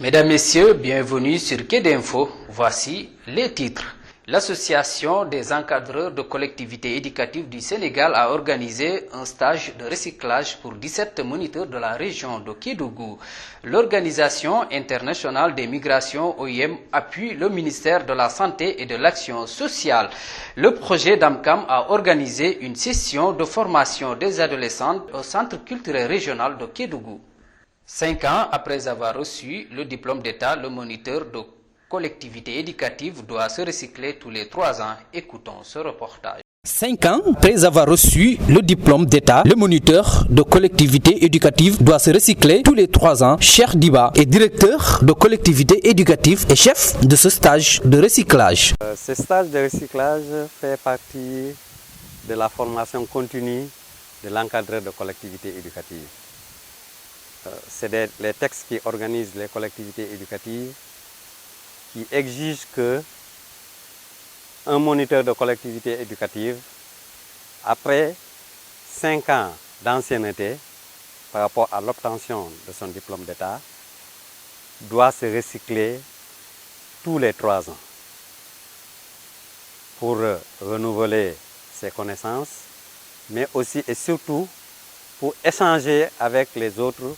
Mesdames, Messieurs, bienvenue sur Quai d'Info. Voici les titres. L'Association des encadreurs de collectivités éducatives du Sénégal a organisé un stage de recyclage pour 17 moniteurs de la région de Kédougou. L'Organisation internationale des migrations OIM appuie le ministère de la Santé et de l'Action sociale. Le projet d'AMCAM a organisé une session de formation des adolescentes au Centre culturel régional de Kédougou. 5 ans après avoir reçu le diplôme d'État, le moniteur de collectivité éducative doit se recycler tous les 3 ans. Écoutons ce reportage. 5 ans après avoir reçu le diplôme d'État, le moniteur de collectivité éducative doit se recycler tous les 3 ans. Cheikh Diba est directeur de collectivité éducative et chef de ce stage de recyclage. Ce stage de recyclage fait partie de la formation continue de l'encadreur de collectivité éducative. C'est les textes qui organisent les collectivités éducatives qui exigent que un moniteur de collectivité éducative, après 5 ans d'ancienneté par rapport à l'obtention de son diplôme d'État, doit se recycler tous les 3 ans pour renouveler ses connaissances, mais aussi et surtout pour échanger avec les autres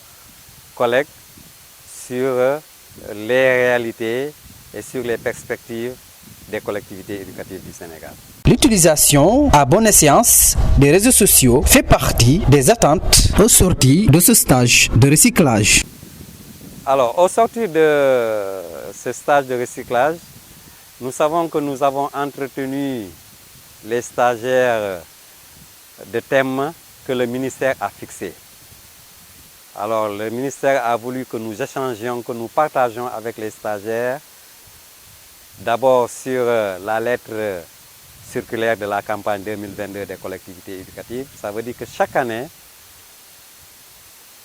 collègues sur les réalités et sur les perspectives des collectivités éducatives du Sénégal. L'utilisation à bonne escient des réseaux sociaux fait partie des attentes au sortir de ce stage de recyclage. Alors, au sortir de ce stage de recyclage, nous savons que nous avons entretenu les stagiaires de thèmes que le ministère a fixés. Alors, le ministère a voulu que nous échangions, que nous partagions avec les stagiaires, d'abord sur la lettre circulaire de la campagne 2022 des collectivités éducatives. Ça veut dire que chaque année,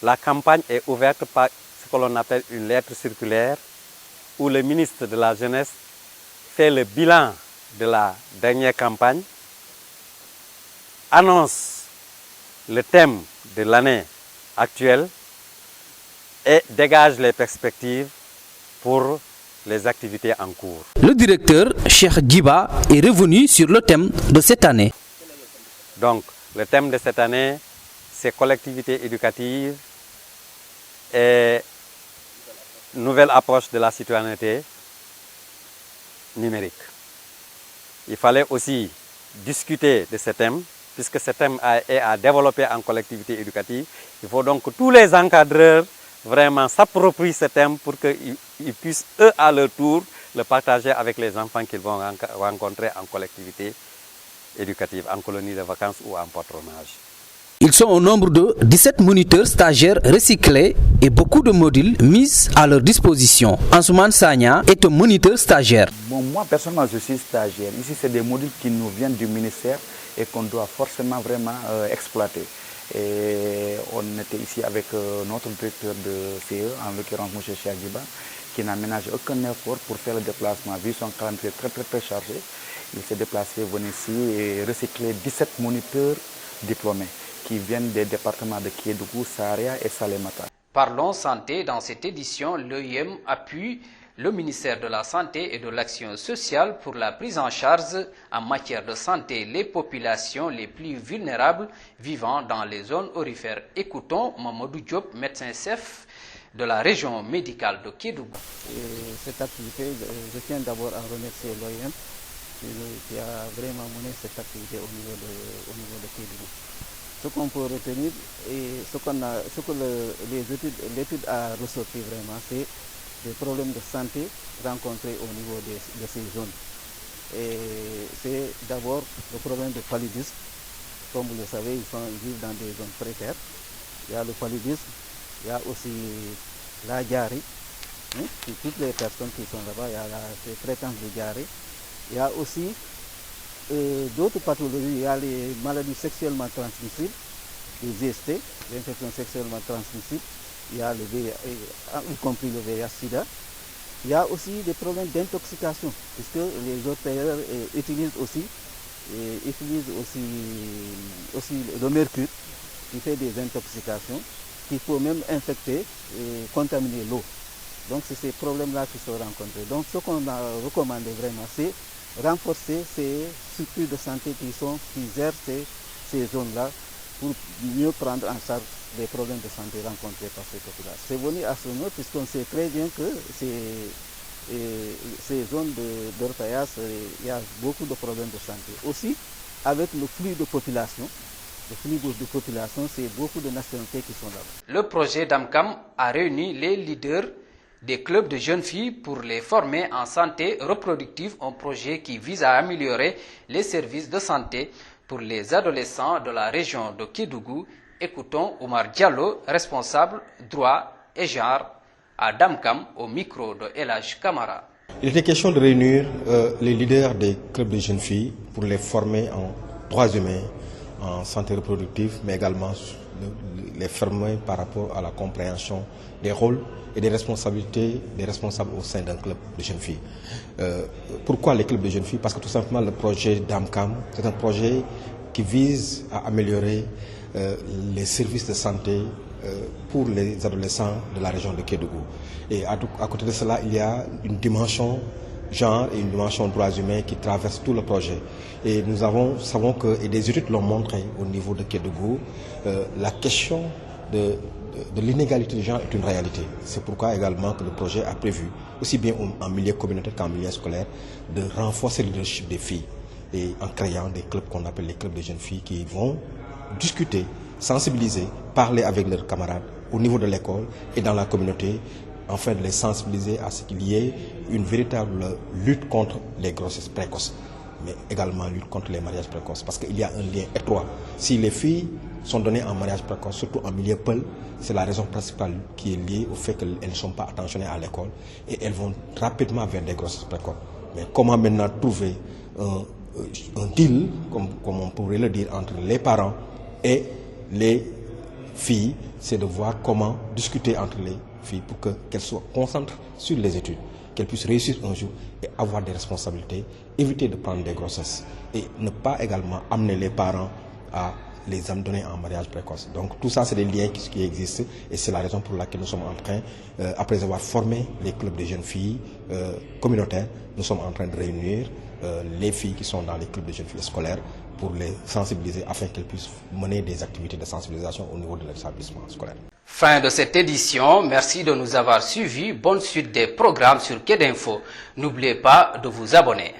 la campagne est ouverte par ce que l'on appelle une lettre circulaire où le ministre de la Jeunesse fait le bilan de la dernière campagne, annonce le thème de l'année actuelle et dégage les perspectives pour les activités en cours. Le directeur, Cheikh Diba, est revenu sur le thème de cette année. Donc, le thème de cette année, c'est collectivité éducative et nouvelle approche de la citoyenneté numérique. Il fallait aussi discuter de ce thème, puisque ce thème est à développer en collectivité éducative. Il faut donc que tous les encadreurs vraiment s'approprient ce thème pour qu'ils puissent, eux, à leur tour, le partager avec les enfants qu'ils vont rencontrer en collectivité éducative, en colonie de vacances ou en patronage. Ils sont au nombre de 17 moniteurs stagiaires recyclés et beaucoup de modules mis à leur disposition. Ansoumane Sagna est un moniteur stagiaire. Bon, moi, personnellement, je suis stagiaire. Ici, c'est des modules qui nous viennent du ministère et qu'on doit forcément vraiment exploiter. Et on était ici avec notre directeur de CE, en l'occurrence M. Cheikh Diba, qui n'a ménagé aucun effort pour faire le déplacement. Vu son calendrier très chargé, il s'est déplacé, venu ici et recycler 17 moniteurs diplômés qui viennent des départements de Kédougou, Saria et Salémata. Parlons santé. Dans cette édition, l'OIM appuie le ministère de la Santé et de l'Action sociale pour la prise en charge en matière de santé les populations les plus vulnérables vivant dans les zones aurifères. Écoutons Mamadou Diop, médecin-chef de la région médicale de Kédougou. Cette activité, je tiens d'abord à remercier l'OIM qui a vraiment mené cette activité au niveau de Kédougou. Ce qu'on peut retenir et ce que l'étude a ressorti vraiment, c'est des problèmes de santé rencontrés au niveau de ces zones. Et c'est d'abord le problème de paludisme. Comme vous le savez, ils vivent dans des zones précaires. Il y a le paludisme, il y a aussi la diarrhée. Toutes les personnes qui sont là-bas, il y a la fréquence de diarrhée. Il y a aussi d'autres pathologies. Il y a les maladies sexuellement transmissibles, les IST, les infections sexuellement transmissibles. Il y a le VIH, y compris le VIH-Sida. Il y a aussi des problèmes d'intoxication, puisque les hôteliers utilisent aussi le mercure, qui fait des intoxications, qui peut même infecter et contaminer l'eau. Donc c'est ces problèmes-là qui sont rencontrés. Donc ce qu'on a recommandé vraiment, c'est renforcer ces structures de santé qui gèrent ces zones-là pour mieux prendre en charge les problèmes de santé rencontrés par ces populations. C'est venu à ce nom puisqu'on sait très bien que ces zones d'orpaillage, il y a beaucoup de problèmes de santé. Aussi, avec le flux de population, c'est beaucoup de nationalités qui sont là-bas. Le projet d'AMCAM a réuni les leaders des clubs de jeunes filles pour les former en santé reproductive, un projet qui vise à améliorer les services de santé pour les adolescents de la région de Kédougou. Écoutons Oumar Diallo, responsable droit et genre à Damkam, au micro de Elhaj Kamara. Il était question de réunir les leaders des clubs de jeunes filles pour les former en droits humains, en santé reproductive, mais également les former par rapport à la compréhension des rôles et des responsabilités des responsables au sein d'un club de jeunes filles. Pourquoi les clubs de jeunes filles? Parce que tout simplement le projet d'AMCAM, c'est un projet qui vise à améliorer les services de santé pour les adolescents de la région de Kédougou. Et à côté de cela, il y a une dimension genre et une dimension droits humains qui traverse tout le projet. Et nous savons que, et des études l'ont montré au niveau de Kédougou, la question de l'inégalité de genre est une réalité. C'est pourquoi également que le projet a prévu, aussi bien en milieu communautaire qu'en milieu scolaire, de renforcer le leadership des filles et en créant des clubs qu'on appelle les clubs de jeunes filles qui vont discuter, sensibiliser, parler avec leurs camarades au niveau de l'école et dans la communauté, afin de les sensibiliser à ce qu'il y ait une véritable lutte contre les grossesses précoces, mais également lutte contre les mariages précoces, parce qu'il y a un lien étroit. Si les filles sont données en mariage précoce, surtout en milieu peul, c'est la raison principale qui est liée au fait qu'elles ne sont pas attentionnées à l'école et elles vont rapidement vers des grossesses précoces. Mais comment maintenant trouver un deal, comme on pourrait le dire, entre les parents et les filles, c'est de voir comment discuter entre les filles pour qu'elles soient concentrées sur les études, qu'elles puissent réussir un jour et avoir des responsabilités, éviter de prendre des grossesses et ne pas également amener les parents à les donner en mariage précoce. Donc tout ça, c'est des liens qui existent et c'est la raison pour laquelle nous sommes en train, après avoir formé les clubs de jeunes filles communautaires, nous sommes en train de réunir les filles qui sont dans les clubs de jeunes filles scolaires pour les sensibiliser afin qu'elles puissent mener des activités de sensibilisation au niveau de l'établissement scolaire. Fin de cette édition, merci de nous avoir suivis. Bonne suite des programmes sur Quai d'Info. N'oubliez pas de vous abonner.